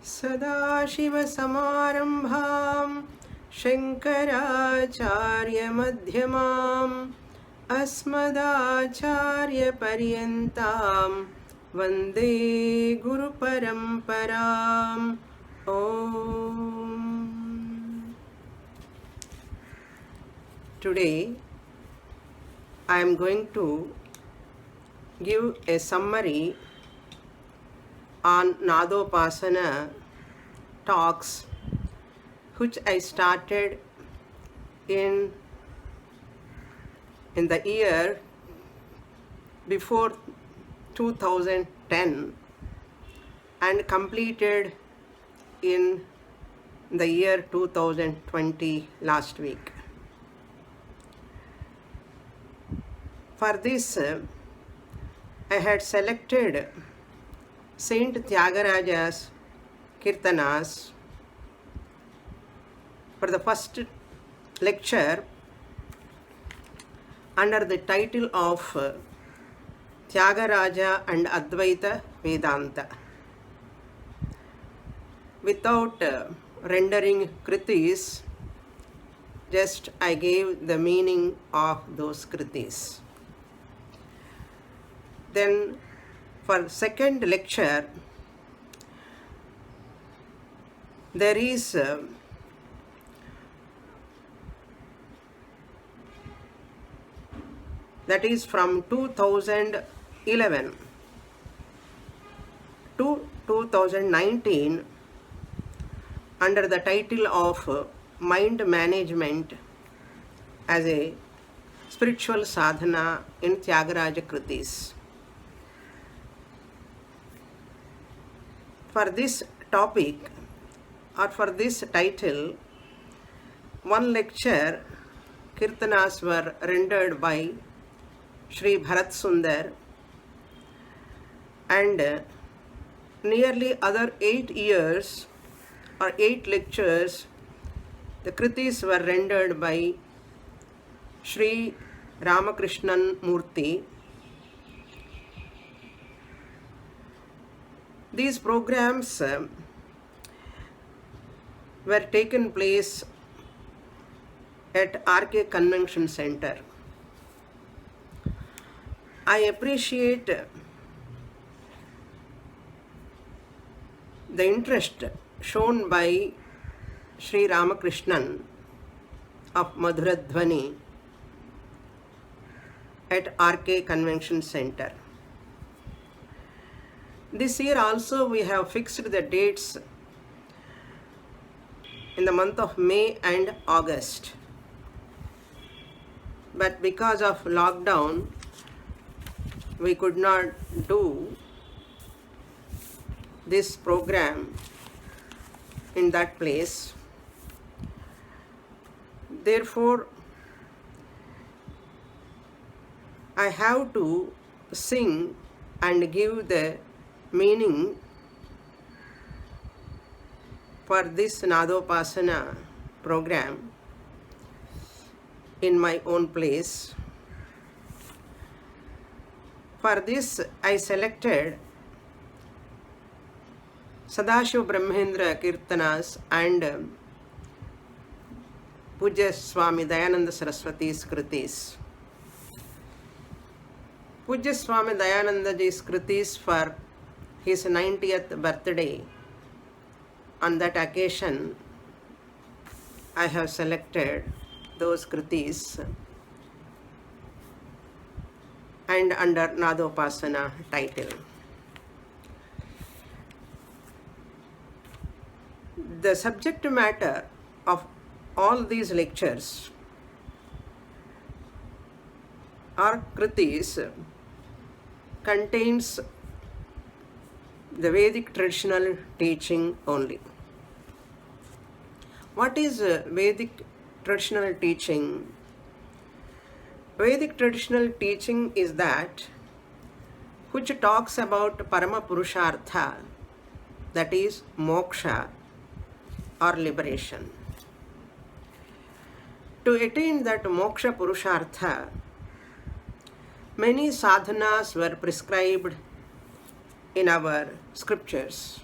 सदाशिवसमारम्भां शङ्कराचार्यमध्यमाम् अस्मदाचार्यपर्यन्तां वन्दे गुरुपरम्पराम् ॐ. Today I am going to give a summary on Nadopasana talks which I started in the year before 2010 and completed in the year 2020 last week. For this, I had selected Saint Tyagaraja's Kirtanas for the first lecture under the title of Tyagaraja and Advaita Vedanta. Without rendering kritis, just I gave the meaning of those kritis. Then for second lecture, there is that is from 2011 to 2019 under the title of Mind Management as a Spiritual Sadhana in Tyagaraja Kritis. For this topic or for this title, one lecture Kirtanas were rendered by Sri Bharat Sundar, and nearly other 8 years or 8 lectures the kritis were rendered by Sri Ramakrishnan Murthy. These programs were taken place at RK Convention Center. I appreciate the interest shown by Sri Ramakrishnan of Madhuradhvani at RK Convention Center. This year also we have fixed the dates in the month of May and August. But because of lockdown, we could not do this program in that place. Therefore, I have to sing and give the meaning for this Nadopasana program in my own place. For this, I selected Sadashiva Brahmendra Kirtanas and Pujya Swami Dayananda Saraswati's Kritis. Pujya Swami Dayanandaji's Kritis for his 90th birthday. On that occasion, I have selected those kritis and under Nadopasana title. The subject matter of all these lectures or kritis contains the Vedic traditional teaching only. What is Vedic traditional teaching? Vedic traditional teaching is that which talks about Parama Purushartha, that is moksha or liberation. To attain that moksha Purushartha, many sadhanas were prescribed in our scriptures.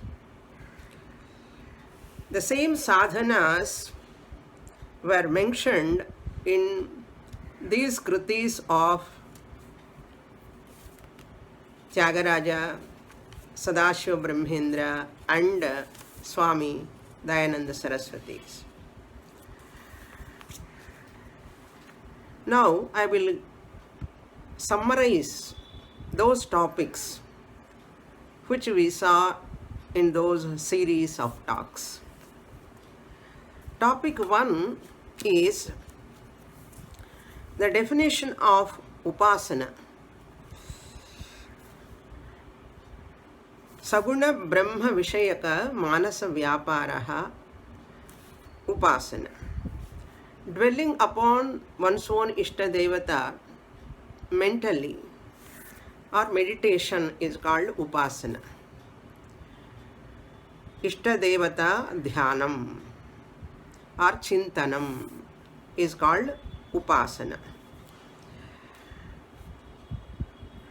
The same sadhanas were mentioned in these kritis of Tyagaraja, Sadashiva Brahmendra and Swami Dayananda Saraswati. Now I will summarize those topics which we saw in those series of talks. Topic 1 is the definition of upasana. Saguna Brahma Vishayaka Manasa Vyaparaha Upasana. Dwelling upon one's own Ishta Devata mentally or meditation is called upasana. Ishta Devata Dhyanam or Chintanam is called upasana.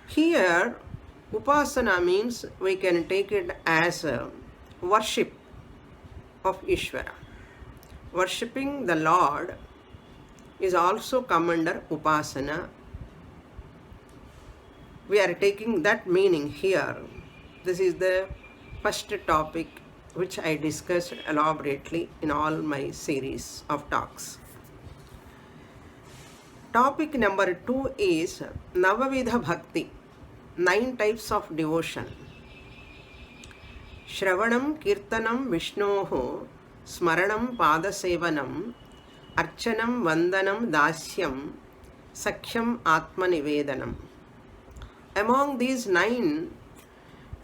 Here, upasana means we can take it as a worship of Ishvara. Worshipping the Lord is also come under upasana. We are taking that meaning here. This is the first topic which I discussed elaborately in all my series of talks. Topic number 2 is Navavidha Bhakti, 9 types of devotion. Shravanam, Kirtanam, Vishnoho, Smaranam, Padasevanam, Archanam, Vandanam, Dasyam, Sakhyam, Atma Nivedanam. Among these 9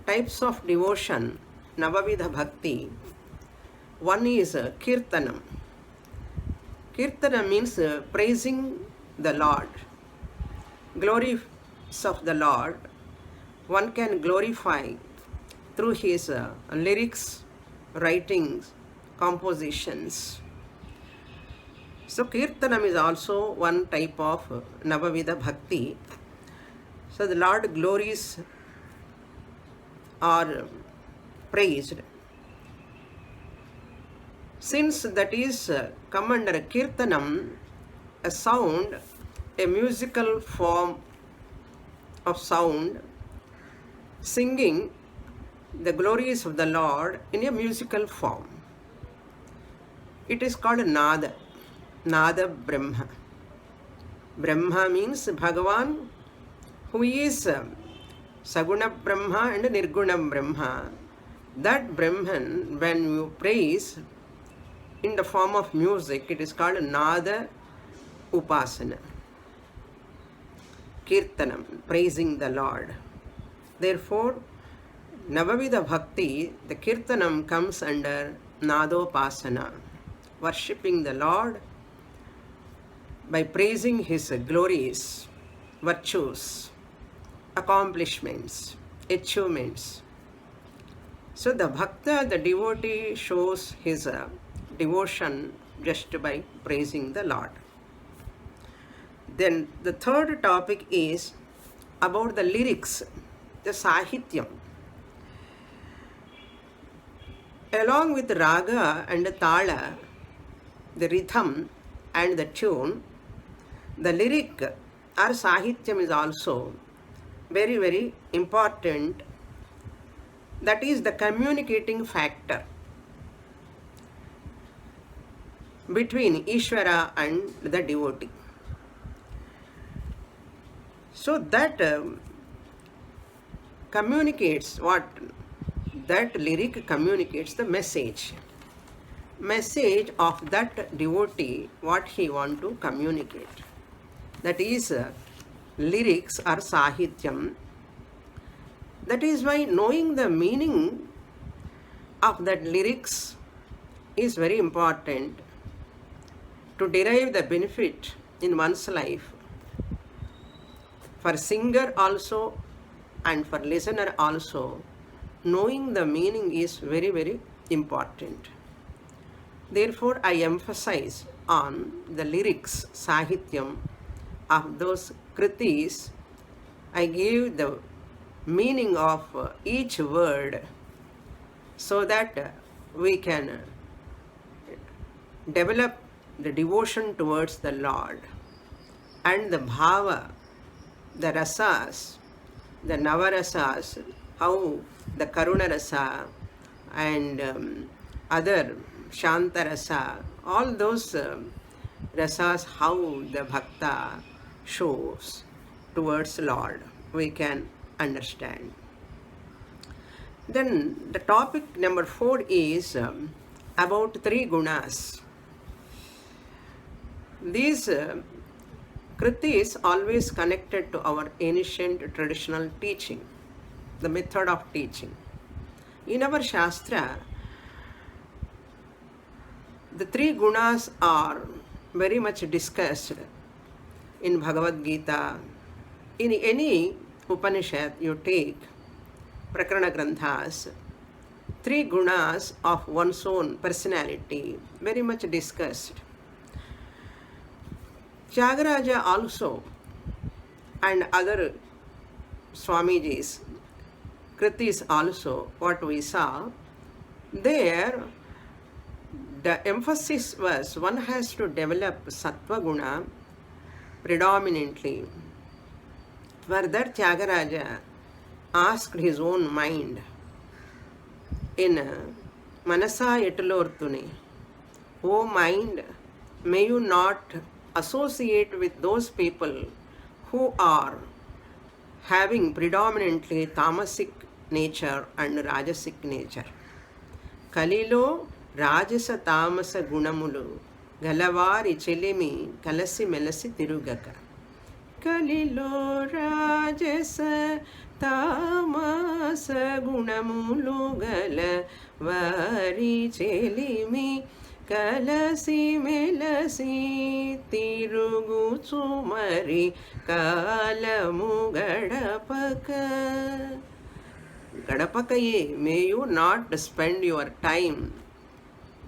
types of devotion, Navavidha Bhakti, one is Kirtanam. Kirtana means praising the Lord, glories of the Lord. One can glorify through his lyrics, writings, compositions. So Kirtanam is also one type of Navavidha Bhakti. So the Lord glories are praised. Since that is come under Kirtanam, a sound, a musical form of sound, singing the glories of the Lord in a musical form. It is called Nada, Nada Brahma. Brahma means Bhagavan, who is Saguna Brahma and Nirguna Brahma. That Brahman, when you praise in the form of music, it is called Nada Upasana. Kirtanam, praising the Lord. Therefore, Navavidha Bhakti, the Kirtanam comes under Nadopasana, worshipping the Lord by praising his glories, virtues, accomplishments, achievements. So the Bhakta, the devotee, shows his devotion just by praising the Lord. Then the third topic is about the lyrics, the Sahityam. Along with Raga and Tala, the rhythm and the tune, the lyric or Sahityam is also very, very important. That is the communicating factor between Ishvara and the devotee. So that communicates what? That lyric communicates the message of that devotee, what he want to communicate. That is lyrics or Sahityam. That is why knowing the meaning of that lyrics is very important to derive the benefit in one's life. For singer also and for listener also, knowing the meaning is very, very important. Therefore, I emphasize on the lyrics, Sahityam of those kritis. I give the meaning of each word so that we can develop the devotion towards the Lord, and the bhava, the rasas, the navarasas, how the karuna rasa and other shanta rasa, all those rasas, how the bhakta shows towards Lord, we can understand. Then the topic number 4 is about 3 gunas. These Kriti is always connected to our ancient traditional teaching, the method of teaching. In our Shastra, the 3 gunas are very much discussed in Bhagavad Gita. In any Upanishad you take, Prakarana Granthas, 3 gunas of one's own personality very much discussed. Tyagaraja also and other Swamijis, Kritis also, what we saw, there the emphasis was one has to develop Sattva Guna predominantly. For that, Tyagaraja asked his own mind in Manasa Etalortune, O mind, may you not associate with those people who are having predominantly tamasic nature and rajasic nature. Kalilo rajasa tamasa gunamulu galavari chelimi kalasi melasi tirugaka. Kalilo rajasa tamasa gunamulu galavari chelimi kalasi melasi tiruguchu mari kalamu gadapaka. Gadapakaye, may you not spend your time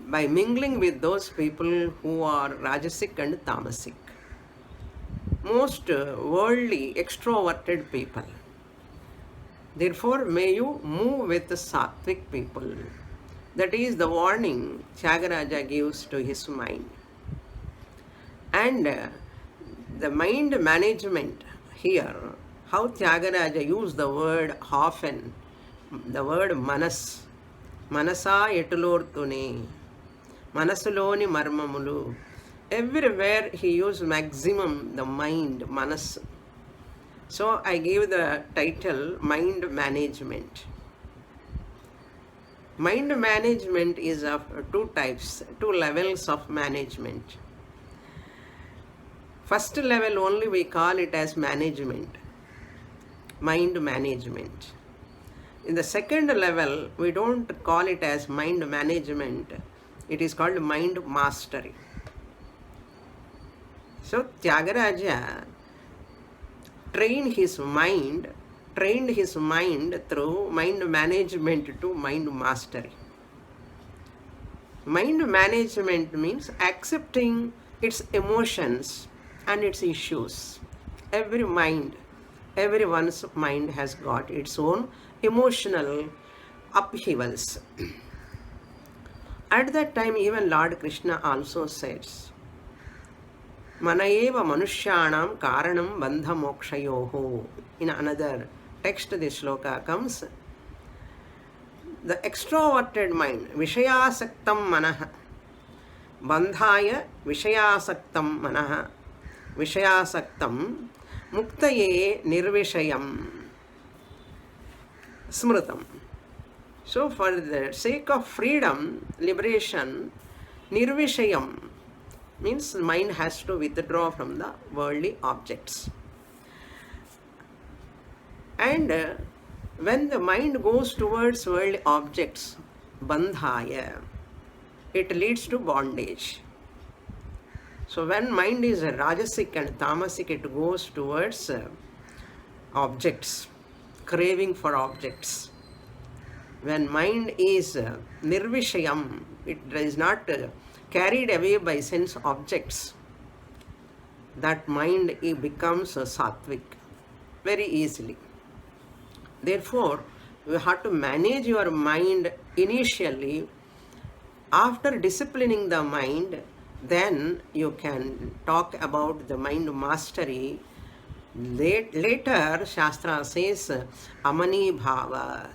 by mingling with those people who are rajasic and tamasic, most worldly, extroverted people. Therefore, may you move with the sattvic people. That is the warning Tyagaraja gives to his mind. And the mind management here, how Tyagaraja used the word often, the word manas, manasa etalortune, manasuloni marmamulu. Everywhere he used maximum the mind, manas. So I gave the title Mind Management. Mind management is of 2 types, 2 levels of management. First level only we call it as management, mind management. In the second level, we don't call it as mind management, it is called mind mastery. So Tyagaraja trained his mind through mind management to mind mastery. Mind management means accepting its emotions and its issues. Everyone's mind has got its own emotional upheavals. At that time, even Lord Krishna also says, Manaeva Manushyanam Karanam Bandha Mokshayoho. In another text, this shloka comes. The extroverted mind, Vishayasaktam Manaha, Bandhaya Vishayasaktam Manaha, Vishayasaktam Muktaye Nirvishayam Smritam. So, for the sake of freedom, liberation, Nirvishayam means the mind has to withdraw from the worldly objects. And when the mind goes towards worldly objects, bandhaya, it leads to bondage. So when mind is rajasic and tamasic, it goes towards objects, craving for objects. When mind is nirvishayam, it is not carried away by sense objects, that mind becomes sattvic very easily. Therefore, you have to manage your mind initially After disciplining the mind, then you can talk about the mind mastery. Later, Shastra says, Amani Bhava,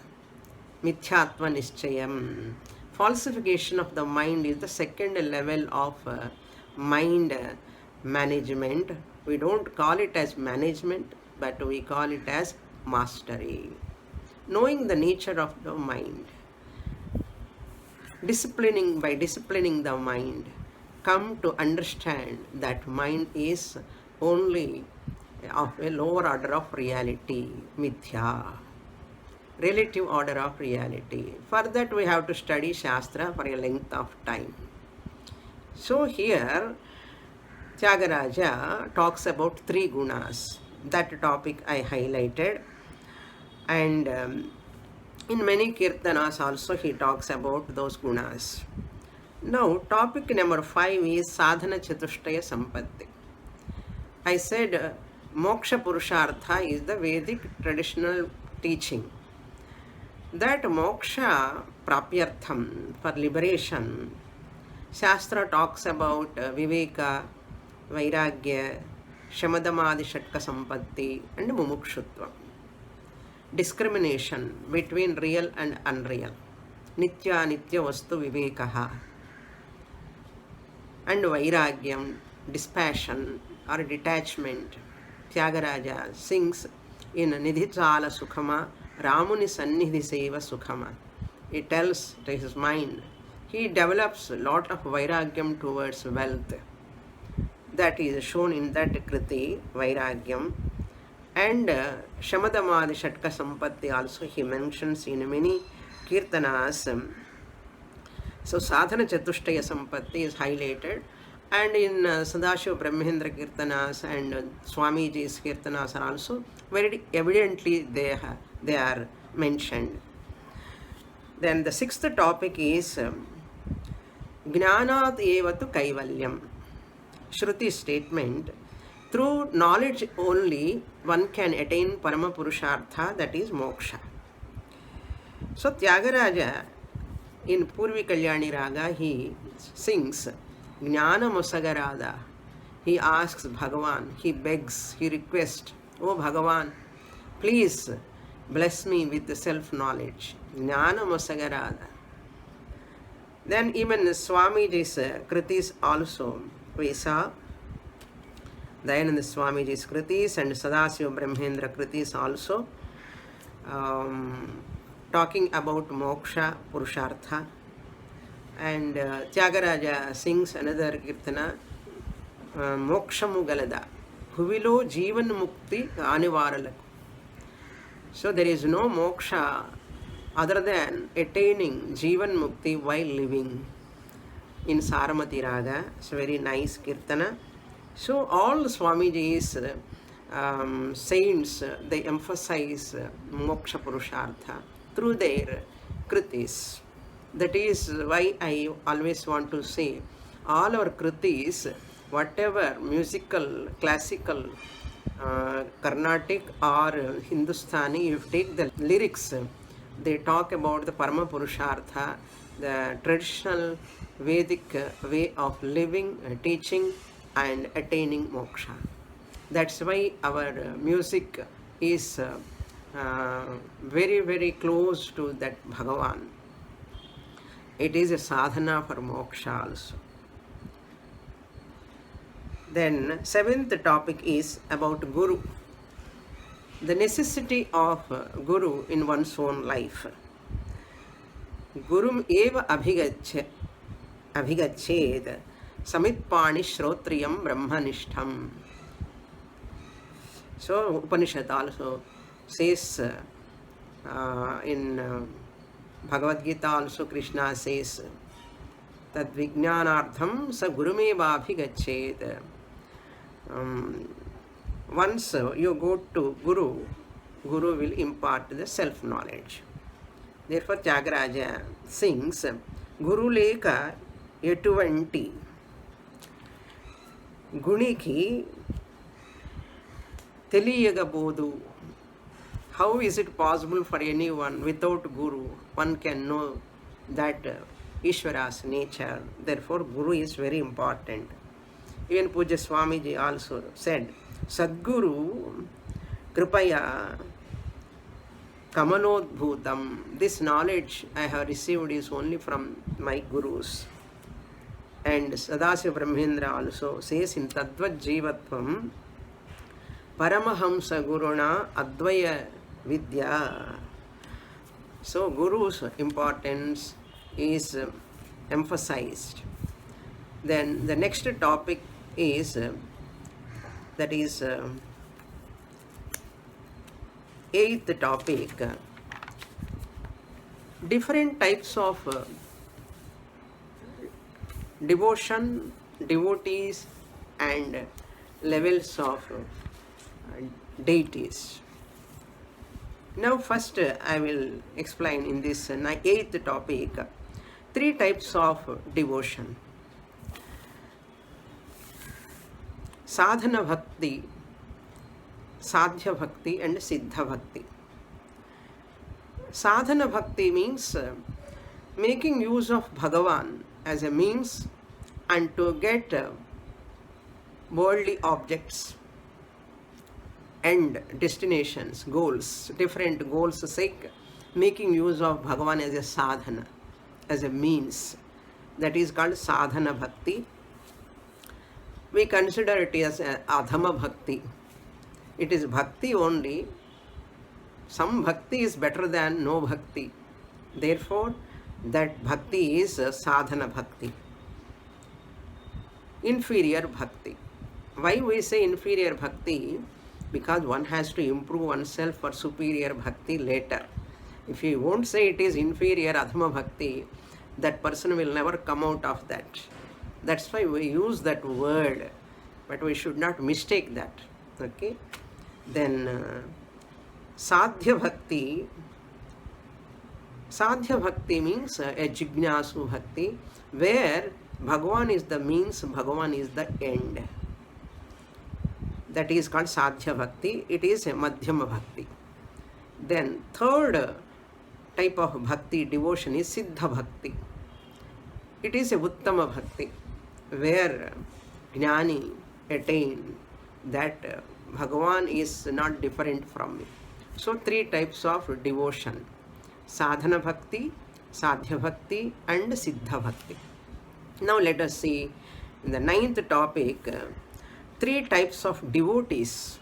Mithyatva Nischayam. Falsification of the mind is the second level of mind management. We don't call it as management, but we call it as mastery. Knowing the nature of the mind. By disciplining the mind, come to understand that mind is only of a lower order of reality, mithya, relative order of reality. For that we have to study Shastra for a length of time. So here Tyagaraja talks about three gunas. That topic I highlighted, and in many kirtanas also he talks about those gunas. Now topic number 5 is sadhana chatushtaya sampatti. I said moksha purushartha is the Vedic traditional teaching. That moksha prapyartham, for liberation, Shastra talks about viveka, vairagya, shamadamadi shatka sampatti and mumukshutva. Discrimination between real and unreal. Nitya nitya vastu vivekaha. And vairagyam, dispassion or detachment. Tyagaraja sings in Nidhichala Sukhama, Ramuni Sannidhi Seva Sukhama. He tells to his mind, he develops a lot of vairagyam towards wealth. That is shown in that kriti, vairagyam. And Shamadamadi Shatka Sampatti also he mentions in many kirtanas. So Sadhana Chatushtaya Sampatti is highlighted, and in Sadashiva Brahmendra Kirtanas and Swamiji's Kirtanas are also very evidently they are mentioned. Then the sixth topic is Gnanat Evatu Kaivalyam. Shruti statement, through knowledge only one can attain Parama Purushartha, that is moksha. So Tyagaraja in Purvi Kalyani Raga he sings Jnana Mosagarada. He asks Bhagavan, he begs, he requests, oh Bhagavan, please bless me with the self-knowledge. Jnana Mosagarada. Then even Swamiji's kritis also, we saw Dayananda Swamiji's kritis and Sadasiva Brahmendra kritis also talking about moksha, purushartha. And Tyagaraja sings another kirtana, Mokshamu Galada, Huvilo Jivan Mukti Anivaralaku. So there is no moksha other than attaining Jivan Mukti while living. In Saramati Raga, it's a very nice kirtana. So all Swamiji's saints, they emphasize moksha purushartha through their kritis. That is why I always want to say, all our kritis, whatever musical, classical, Carnatic or Hindustani, if you take the lyrics, they talk about the Parama Purushartha, the traditional Vedic way of living, teaching and attaining moksha. That's why our music is very, very close to that Bhagavan. It is a sadhana for moksha also. Then seventh topic is about Guru. The necessity of Guru in one's own life. Gurum eva abhigached samitpani shrotriyam brahmanishtham. So Upanishad also says in Bhagavad Gita also Krishna says tad vijnanartham sa gurumeva abhigached. Once you go to Guru, Guru will impart the self-knowledge. Therefore Tyagaraja sings Guru Leka Etuvanti Guniki Teliyagabodu. How is it possible for anyone without Guru? One can know that Ishvara's nature. Therefore, Guru is very important. Even Puja Swamiji also said, Sadguru Kripaya Kamanodbhutam. This knowledge I have received is only from my gurus. And Sadasiva Brahmendra also says in Tadvat Jivatvam Paramahamsa Guruna Advaya Vidya. So Guru's importance is emphasized. Then the next topic is that is eighth topic, different types of devotion, devotees and levels of deities. Now first I will explain in this eighth topic three types of devotion. Sadhana bhakti, sadhya bhakti and siddha bhakti. Sadhana bhakti means making use of Bhagavan as a means and to get worldly objects and destinations, goals, different goals sake, making use of Bhagavan as a sadhana, as a means. That is called sadhana bhakti. We consider it as adhama bhakti. It is bhakti only. Some bhakti is better than no bhakti. Therefore, that bhakti is sadhana bhakti. Inferior bhakti. Why we say inferior bhakti? Because one has to improve oneself for superior bhakti later. If you won't say it is inferior adhama bhakti, that person will never come out of that. That's why we use that word, but we should not mistake that. Okay? Then sadhya bhakti. Sadhya bhakti means a jignasu bhakti, where Bhagavan is the means, Bhagavan is the end. That is called sadhya bhakti. It is a madhyama bhakti. Then third type of bhakti devotion is siddha bhakti. It is a uttama bhakti, where jnani attain that Bhagavan is not different from me. So three types of devotion: sadhana bhakti, sadhya bhakti and siddha bhakti. Now let us see in the ninth topic three types of devotees.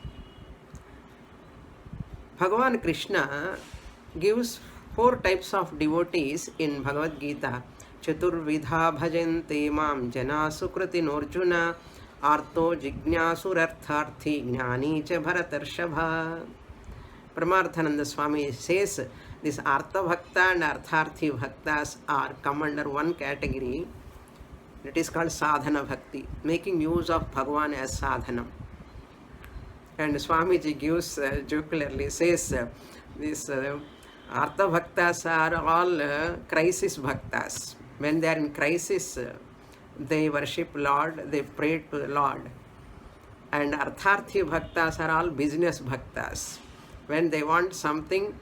Bhagavan Krishna gives four types of devotees in Bhagavad Gita. Chaturvidha bhajante mam jana sukritin Arjuna arto jignyasurartharthi jnani cha bharatarshabha. Paramarthananda Swami says this artha bhakta and artharthi bhaktas are come under one category. It is called sadhana bhakti, making use of Bhagavan as sadhanam. And Swamiji gives jocularly says this artha bhaktas are all crisis bhaktas. When they are in crisis, they worship Lord, they pray to the Lord. And artharthi bhaktas are all business bhaktas. When they want something,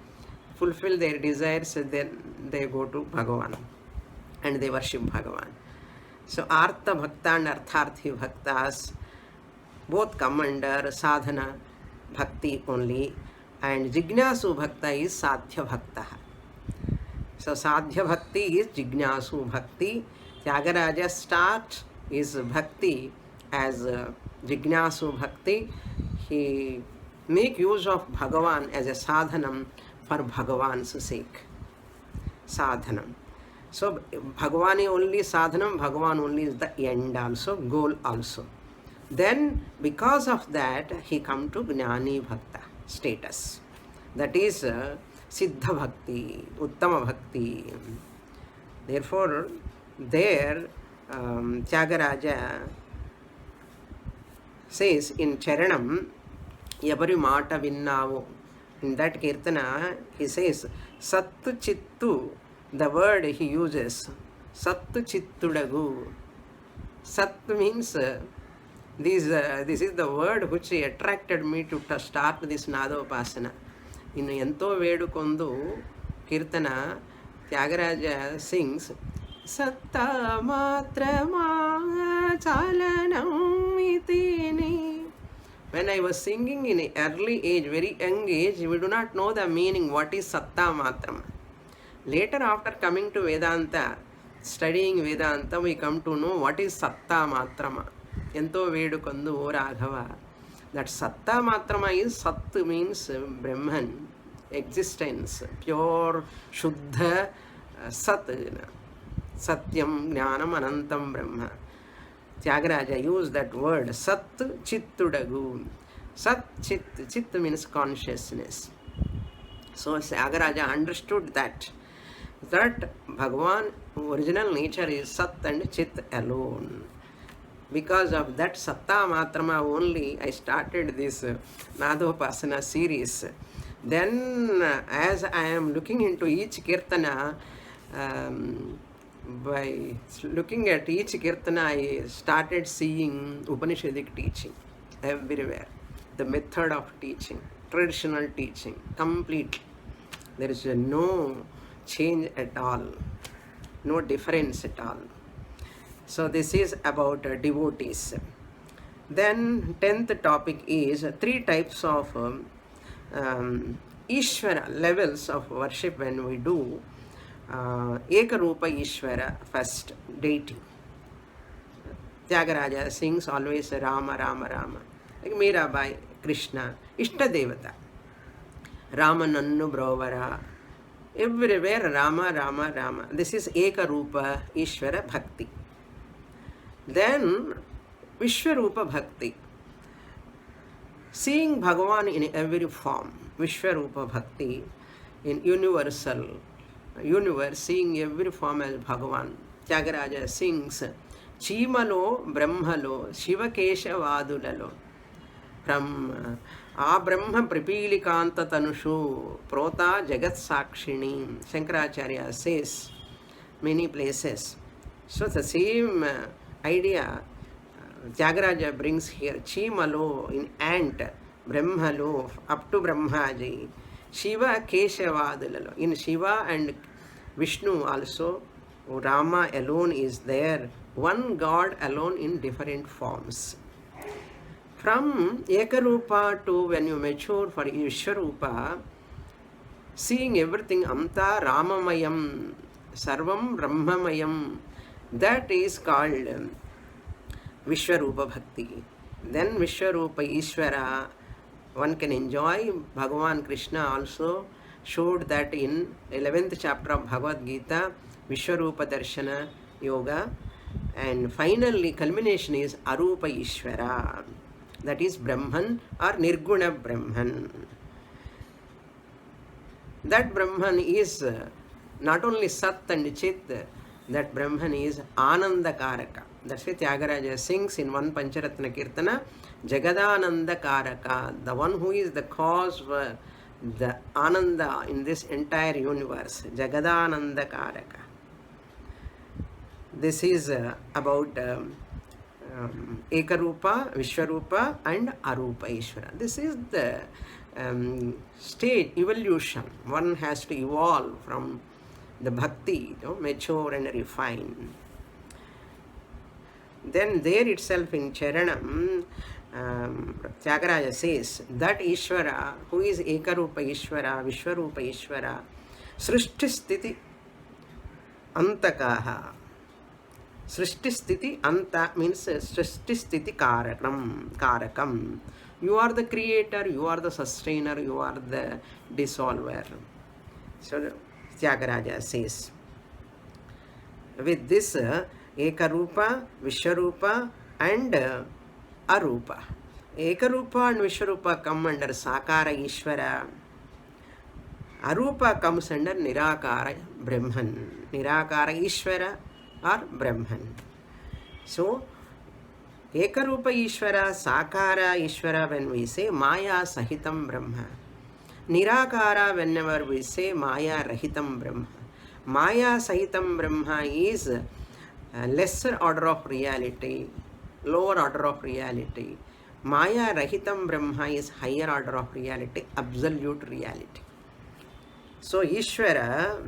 fulfill their desires, then they go to Bhagavan and they worship Bhagavan. So artha bhakta and artharthi bhaktas both come under sadhana bhakti only, and jignasu bhakta is sadhya bhakta. So sadhya bhakti is jignasu bhakti. Tyagaraja starts his bhakti as jignasu bhakti. He make use of Bhagavan as a sadhanam for Bhagavan's sake. Sadhanam. So Bhagavan is only sadhanam, Bhagavan only is the end also, goal also. Then because of that he come to Jnani Bhakta status. That is Siddha Bhakti, Uttama Bhakti. Therefore there Tyagaraja says in Charanam, Yabari Mata Vinnavo. In that Kirtana he says Sattu Chittu. The word he uses, Sattu Chittudagu. Sat means this is the word which attracted me to start this Nadopasana. In Yanto Vedukondu Kirtana, Tyagaraja sings, Satta matrama chalanam itini. When I was singing in an early age, very young age, we do not know the meaning what is Satta Matrama. Later, after coming to Vedanta, studying Vedanta, we come to know what is Satta Matrama. Ento Vedukandu O Raghava. That Satta Matrama is Sat means Brahman, existence, pure, Shuddha, Sat, Satyam, Jnanam, Anantam Brahma. Tyagaraja used that word Sat Chittudagu. Sat Chit, Chit means consciousness. So Tyagaraja understood that Bhagavan original nature is Sat and Chit alone. Because of that Satta Matrama only I started this Nadopasana series. Then as I am looking into each Kirtana, by looking at each Kirtana, I started seeing Upanishadic teaching everywhere. The method of teaching, traditional teaching, completely. There is no change at all, no difference at all. So this is about devotees. Then 10th topic is 3 types of Ishvara, levels of worship when we do. Ekarupa Ishvara, first, deity. Tyagaraja sings always Rama, Rama, Rama. Like Mirabai, Krishna, Ishta Devata. Rama Nannu Brovara. Everywhere Rama, Rama, Rama. This is Ekarupa Ishvara Bhakti. Then Vishwarupa Bhakti. Seeing Bhagavan in every form. Vishwarupa Bhakti in universal universe, seeing every form as Bhagavan. Tyagaraja sings Chimalo, Brahmalo, Shivakesha Vadulalo. From Brahma Pripilikanta Tanushu, Prota Jagat Sakshini. Shankaracharya says many places. So the same idea Tyagaraja brings here. Chimalo in ant, Brahmalo up to Brahmaji. Shiva Keshavadalalo. In Shiva and Vishnu also, Rama alone is there. One God alone in different forms. From Ekarupa to when you mature for Ishwarupa, seeing everything Amta Ramamayam, Sarvam Brahmamayam, that is called Vishwarupa Bhakti. Then Vishwarupa Ishvara, one can enjoy. Bhagavan Krishna also showed that in 11th chapter of Bhagavad Gita, Vishwarupa Darshana Yoga. And finally, culmination is Arupa Ishvara. That is Brahman or Nirguna Brahman. That Brahman is not only Sat and Chit, that Brahman is Ananda Karaka. That's why Tyagaraja sings in one Pancharatna Kirtana, Jagadananda Karaka, the one who is the cause for the Ananda in this entire universe, Jagadananda Karaka. This is about Ekarupa, Vishwarupa and Arupa Ishvara. This is the stage, evolution. One has to evolve from the bhakti, mature and refine. Then there itself in Charanam, Tyagaraja says that Ishvara, who is Ekarupa Ishvara, Vishwarupa Ishvara, Srishti Sthiti Antakaha. Srishti Sthiti Anta means Srishti Sthiti Karakam. You are the creator, you are the sustainer, you are the dissolver. So Tyagaraja says. With this, Ekarupa, Vishwarupa and Arupa. Ekarupa and Vishwarupa come under Sakara Ishvara. Arupa comes under Nirakara Brahman. Nirakara Ishvara or Brahman. So, Ekarupa Ishvara, Sakara Ishvara when we say Maya Sahitam Brahma. Nirakara whenever we say Maya Rahitam Brahma. Maya Sahitam Brahma is a lesser order of reality, lower order of reality. Maya Rahitam Brahma is higher order of reality, absolute reality. So Ishvara,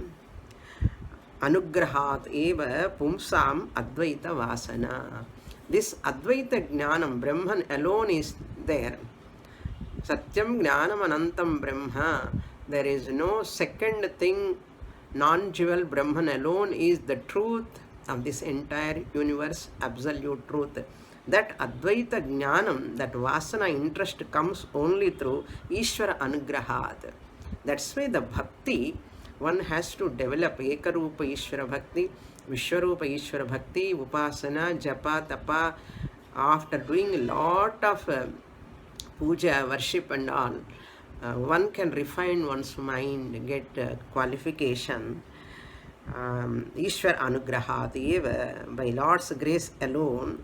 anugrahat eva pumsam advaita vasana. This advaita jnanam, Brahman alone is there. Satyam jnanam anantam brahma. There is no second thing. Non-dual Brahman alone is the truth of this entire universe, absolute truth. That Advaita Jnanam, that Vasana interest comes only through Ishvara Anugrahat. That's why the Bhakti, one has to develop Ekarupa Ishvara Bhakti, Vishwarupa Ishvara Bhakti, Upasana, Japa, Tapa. After doing a lot of puja, worship and all, one can refine one's mind, get qualification. Ishwar Anugrahat eva, by Lord's grace alone,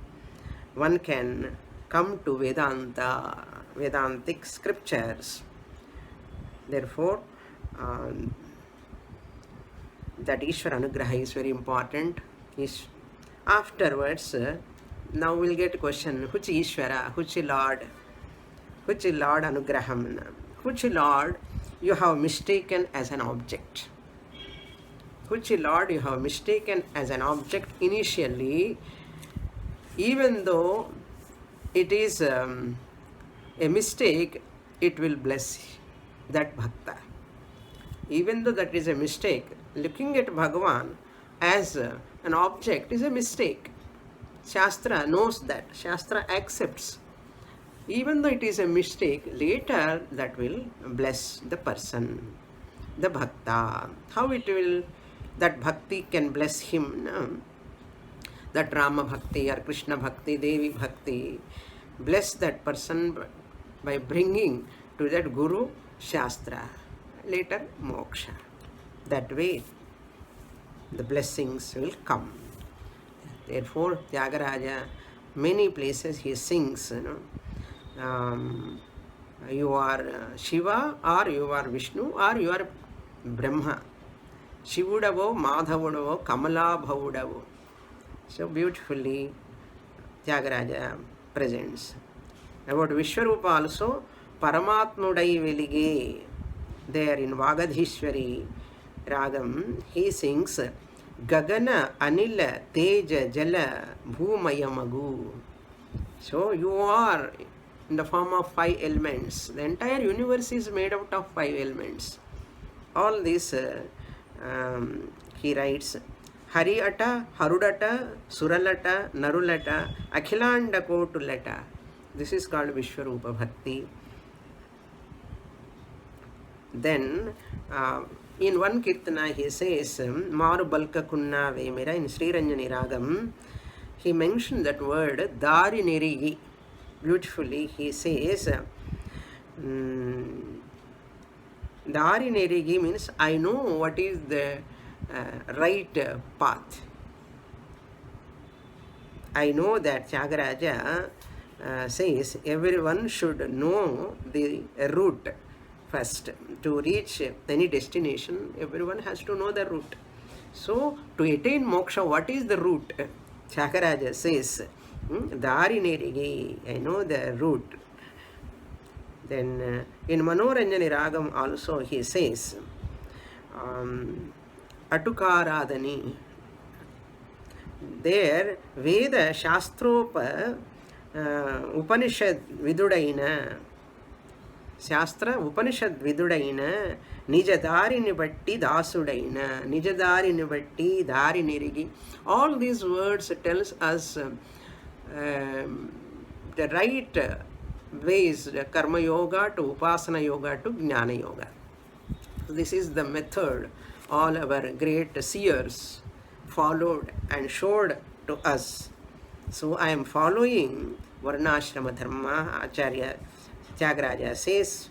one can come to Vedanta, Vedantic scriptures. Therefore, that Ishwar Anugraha is very important. Afterwards, now we'll get a question, which Ishwara, which Lord? Which Lord Anugraham? Which Lord you have mistaken as an object? Which Lord you have mistaken as an object initially, even though it is a mistake, it will bless that bhakta. Even though that is a mistake, looking at Bhagavan as an object is a mistake. Shastra knows that. Shastra accepts. Even though it is a mistake, later that will bless the person, the bhakta. How it will, that bhakti can bless him, no? That Rama bhakti or Krishna bhakti, Devi bhakti, bless that person by bringing to that Guru Shastra, later moksha. That way the blessings will come. Therefore, Tyagaraja, many places he sings, you are Shiva, or you are Vishnu, or you are Brahma. Shivudavo, Madhavudavo, Kamalabhavudavo. So beautifully Tyagaraja presents. About Vishwarupa also, Paramatmudai Velige. There in Vagadhishwari Ragam, he sings Gagana Anila Teja Jala Bhumayamagu. So you are in the form of 5 elements. The entire universe is made out of 5 elements. All this he writes, Hariata, Harudata, Suralata, Narulata, Akhilanda Kotulata. This is called Vishwarupa Bhakti. Then in one Kirtana he says, Maru Balka Kunna Vemira, in Sri Ranjani Ragam, he mentioned that word Dari Nirigi. Beautifully he says, Dari Nirigi means I know what is the right path. I know that Tyagaraja says everyone should know the route first. To reach any destination, everyone has to know the route. So, to attain moksha, what is the route? Tyagaraja says, Dari Nerigi, I know the route. Then in Manoranjani Ragam also he says, Atukaradani. There, Veda Shastropa Upanishad Vidudaina. Shastra Upanishad Vidudaina, Nijadarini Batti Dasudaina, Nijadarini Batti Dari Nirigi. All these words tells us the right ways, Karma Yoga to Upasana Yoga to Jnana Yoga. This is the method all our great seers followed and showed to us. So I am following Varnashrama Dharma. Acharya Tyagaraja says,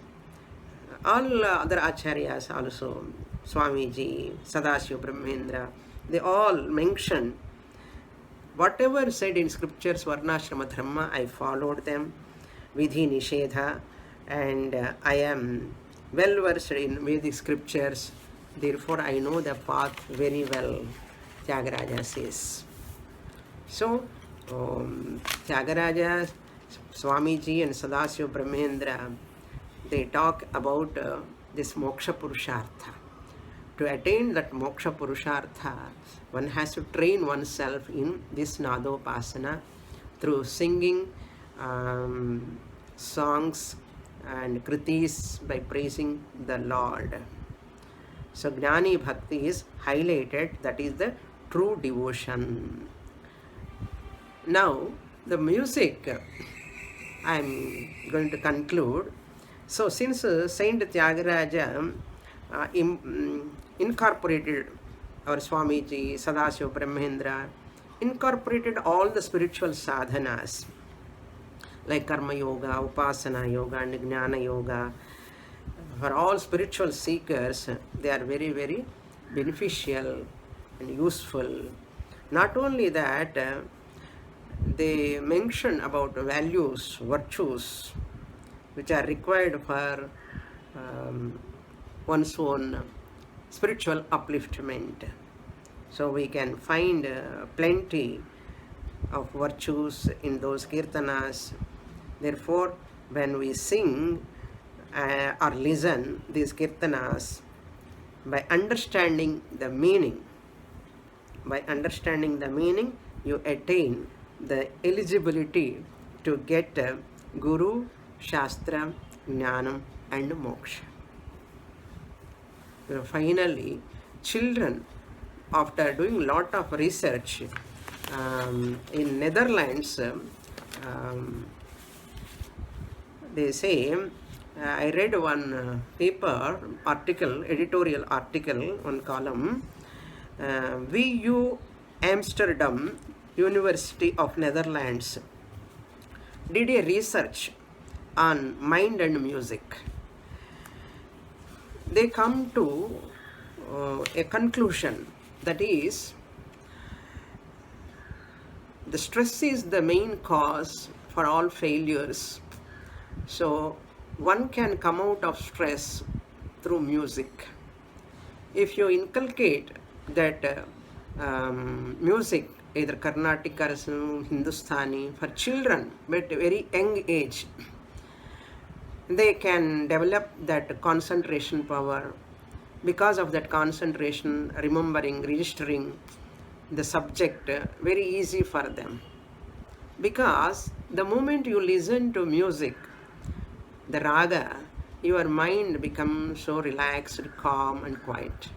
all other Acharyas also, Swamiji, Sadashiva Brahmendra, they all mention whatever said in scriptures, Varnashrama Dharma, I followed them, Vidhi Nishedha, and I am well versed in Vedic scriptures, therefore I know the path very well, Tyagaraja says. So, Tyagaraja, Swamiji and Sadashiva Brahmendra, they talk about this moksha purushartha. To attain that moksha purushartha, one has to train oneself in this nadopasana through singing songs and kritis by praising the Lord. So Gnani Bhakti is highlighted, that is the true devotion. Now, the music, I am going to conclude. So, since Saint Tyagaraja incorporated our Swamiji, Sadashiva Brahmendra, incorporated all the spiritual sadhanas like Karma Yoga, Upasana Yoga, and Jnana Yoga. For all spiritual seekers, they are very, very beneficial and useful. Not only that, they mention about values, virtues, which are required for one's own spiritual upliftment. So we can find plenty of virtues in those kirtanas. Therefore, when we sing or listen these kirtanas, by understanding the meaning, you attain the eligibility to get Guru, Shastra, Jnanam and Moksha. Finally, children, after doing lot of research in Netherlands, they say, I read one editorial article, one column, VU Amsterdam University of Netherlands did a research on mind and music. They come to a conclusion, that is, the stress is the main cause for all failures. So one can come out of stress through music. If you inculcate that music, either Carnatic or Hindustani, for children at a very young age, they can develop that concentration power. Because of that concentration, remembering, registering the subject, very easy for them. Because the moment you listen to music, the raga, your mind becomes so relaxed, calm and quiet.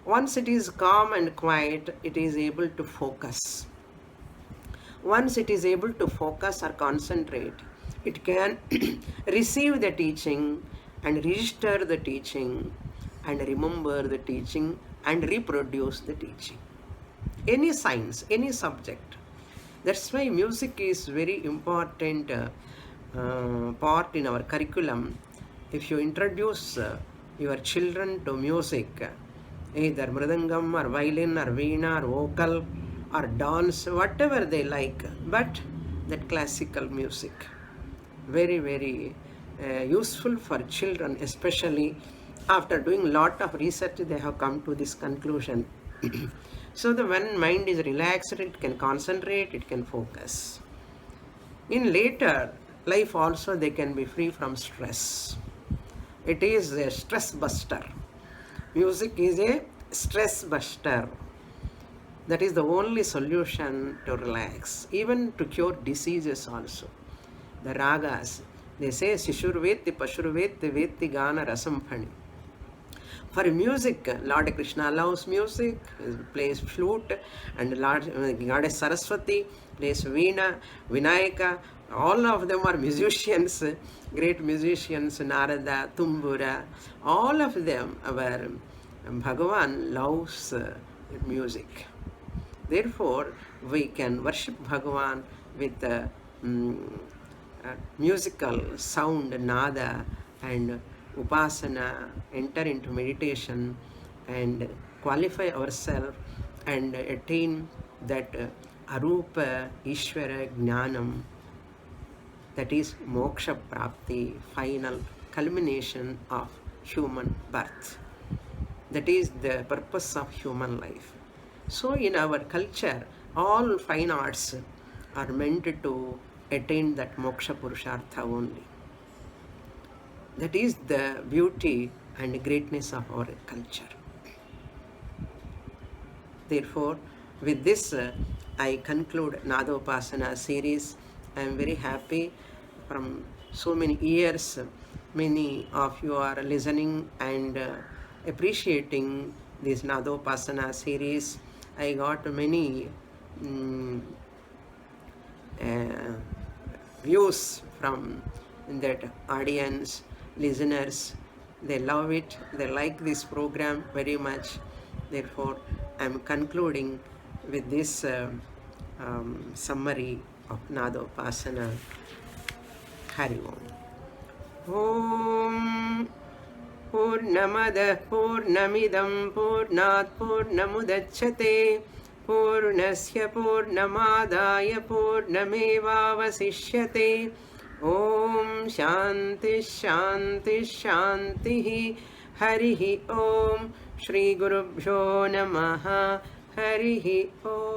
Once it is calm and quiet, it is able to focus. Once it is able to focus or concentrate, it can receive the teaching and register the teaching and remember the teaching and reproduce the teaching. Any science, any subject. That's why music is very important part in our curriculum. If you introduce your children to music, either mridangam or violin or veena or vocal or dance, whatever they like, but that classical music, very, very useful for children, especially after doing lot of research, they have come to this conclusion. So the when mind is relaxed, it can concentrate, it can focus. In later life also, they can be free from stress. It is a stress buster. Music is a stress buster. That is the only solution to relax, even to cure diseases also. The ragas, they say, Shishurveti, Pashurveti, Veti, Gana, Rasamphani. For music, Lord Krishna loves music, plays flute, and Goddess Saraswati plays veena, Vinayaka. All of them are musicians, great musicians, Narada, Tumbura. All of them, our Bhagavan loves music. Therefore, we can worship Bhagavan with musical sound, nada, and upasana, enter into meditation and qualify ourselves and attain that arupa Ishvara Jnanam, that is moksha prapti, final culmination of human birth. That is the purpose of human life. So in our culture, all fine arts are meant to attain that moksha purushartha only. That is the beauty and greatness of our culture. Therefore, with this, I conclude Nadopasana series. I am very happy. From so many years, many of you are listening and appreciating this Nadopasana series. I got many mm, uh, views from that audience, listeners. They love it, they like this program very much. Therefore, I'm concluding with this summary of Nadopasana. Hari Om. Om Purnamadah Purnamidam Purnat Purnamudachyate Purnasya Purnamadaya Purnamevavasishyate. Om Shanti Shanti Shanti. Harihi Om. Shri Gurubhyo Namaha. Harihi Om.